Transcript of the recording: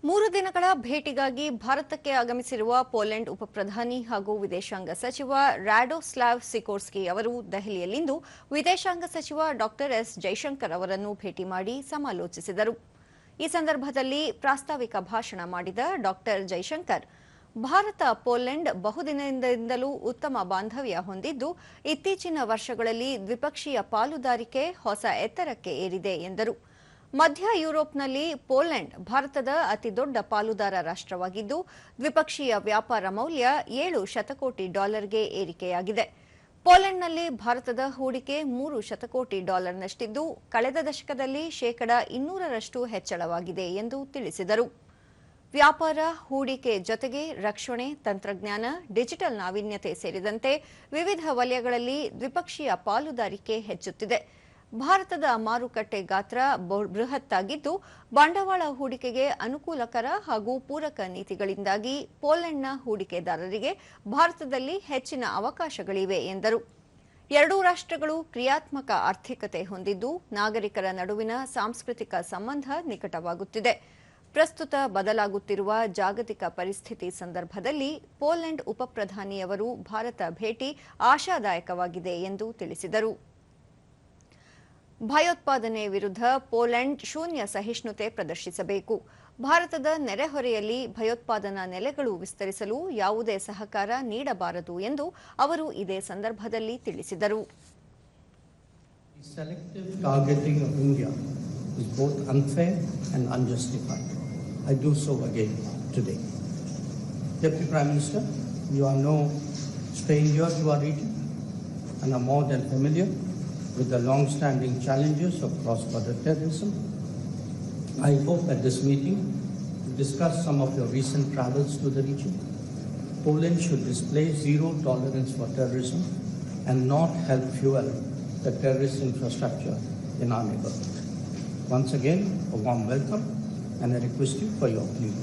ಮೂರು ದಿನಗಳ ಭೇಟಿಗಾಗಿ ಭಾರತಕ್ಕೆ ಆಗಮಿಸಿರುವ ಪೋಲೆಂಡ್ ಉಪಪ್ರಧಾನಿ ಹಾಗೂ ವಿದೇಶಾಂಗ ಸಚಿವ ರಾಡೋಸ್ಲಾವ್ ಸಿಕೋರ್ಸ್ಕಿ ಅವರು ದೆಹಲಿಯಲ್ಲಿಂದು ವಿದೇಶಾಂಗ ಸಚಿವ ಡಾ ಎಸ್ ಜೈಶಂಕರ್ ಅವರನ್ನು ಭೇಟಿ ಮಾಡಿ ಸಮಾಲೋಚಿಸಿದರು. ಈ ಸಂದರ್ಭದಲ್ಲಿ ಪ್ರಾಸ್ತಾವಿಕ ಭಾಷಣ ಮಾಡಿದ ಡಾ ಜೈಶಂಕರ್, ಭಾರತ ಪೋಲೆಂಡ್ ಬಹುದಿನದಿಂದಲೂ ಉತ್ತಮ ಬಾಂಧವ್ಯ ಹೊಂದಿದ್ದು, ಇತ್ತೀಚಿನ ವರ್ಷಗಳಲ್ಲಿ ದ್ವಿಪಕ್ಷೀಯ ಪಾಲುದಾರಿಕೆ ಹೊಸ ಎತ್ತರಕ್ಕೆ ಏರಿದೆ ಎಂದರು. ಮಧ್ಯ ಯುರೋಪ್ನಲ್ಲಿ ಪೋಲೆಂಡ್ ಭಾರತದ ಅತಿದೊಡ್ಡ ಪಾಲುದಾರ ರಾಷ್ಟ್ರವಾಗಿದ್ದು, ದ್ವಿಪಕ್ಷೀಯ ವ್ಯಾಪಾರ ಮೌಲ್ಯ $7 ಶತಕೋಟಿ ಏರಿಕೆಯಾಗಿದೆ. ಪೋಲೆಂಡ್ನಲ್ಲಿ ಭಾರತದ ಹೂಡಿಕೆ $3 ಶತಕೋಟಿ ನಷ್ಟಿದ್ದು, ಕಳೆದ ದಶಕದಲ್ಲಿ ಶೇಕಡಾ 200ರಷ್ಟು ಹೆಚ್ಚಳವಾಗಿದೆ ಎಂದು ತಿಳಿಸಿದರು. ವ್ಯಾಪಾರ, ಹೂಡಿಕೆ ಜೊತೆಗೆ ರಕ್ಷಣೆ, ತಂತ್ರಜ್ಞಾನ, ಡಿಜಿಟಲ್ ನಾವೀನ್ಯತೆ ಸೇರಿದಂತೆ ವಿವಿಧ ವಲಯಗಳಲ್ಲಿ ದ್ವಿಪಕ್ಷೀಯ ಪಾಲುದಾರಿಕೆ ಹೆಚ್ಚುತ್ತಿದೆ. ಭಾರತದ ಮಾರುಕಟ್ಟೆ ಗಾತ್ರ ಬೃಹತ್ತಾಗಿದ್ದು, ಬಂಡವಾಳ ಹೂಡಿಕೆಗೆ ಅನುಕೂಲಕರ ಹಾಗೂ ಪೂರಕ ನೀತಿಗಳಿಂದಾಗಿ ಪೋಲೆಂಡ್ನ ಹೂಡಿಕೆದಾರರಿಗೆ ಭಾರತದಲ್ಲಿ ಹೆಚ್ಚಿನ ಅವಕಾಶಗಳಿವೆ ಎಂದರು. ಎರಡೂ ರಾಷ್ಟ್ರಗಳು ಕ್ರಿಯಾತ್ಮಕ ಆರ್ಥಿಕತೆ ಹೊಂದಿದ್ದು, ನಾಗರಿಕರ ನಡುವಿನ ಸಾಂಸ್ಕೃತಿಕ ಸಂಬಂಧ ನಿಕಟವಾಗುತ್ತಿದೆ. ಪ್ರಸ್ತುತ ಬದಲಾಗುತ್ತಿರುವ ಜಾಗತಿಕ ಪರಿಸ್ಥಿತಿ ಸಂದರ್ಭದಲ್ಲಿ ಪೋಲೆಂಡ್ ಉಪಪ್ರಧಾನಿಯವರು ಭಾರತ ಭೇಟಿ ಆಶಾದಾಯಕವಾಗಿದೆ ಎಂದು ತಿಳಿಸಿದರು. ಭಯೋತ್ಪಾದನೆ ವಿರುದ್ಧ ಪೋಲೆಂಡ್ ಶೂನ್ಯ ಸಹಿಷ್ಣುತೆ ಪ್ರದರ್ಶಿಸಬೇಕು. ಭಾರತದ ನೆರೆಹೊರೆಯಲ್ಲಿ ಭಯೋತ್ಪಾದನಾ ನೆಲೆಗಳು ವಿಸ್ತರಿಸಲು ಯಾವುದೇ ಸಹಕಾರ ನೀಡಬಾರದು ಎಂದು ಅವರು ಇದೇ ಸಂದರ್ಭದಲ್ಲಿ ತಿಳಿಸಿದರು. Selective targeting of India is both unfair and unjustified. I do so again today. Deputy Prime Minister, you are no stranger to our region and are more than familiar with the long-standing challenges of cross-border terrorism. I hope at this meeting to discuss some of your recent travels to the region. Poland should display zero tolerance for terrorism and not help fuel the terrorist infrastructure in our neighborhood. Once again, a warm welcome and I request you for your plea.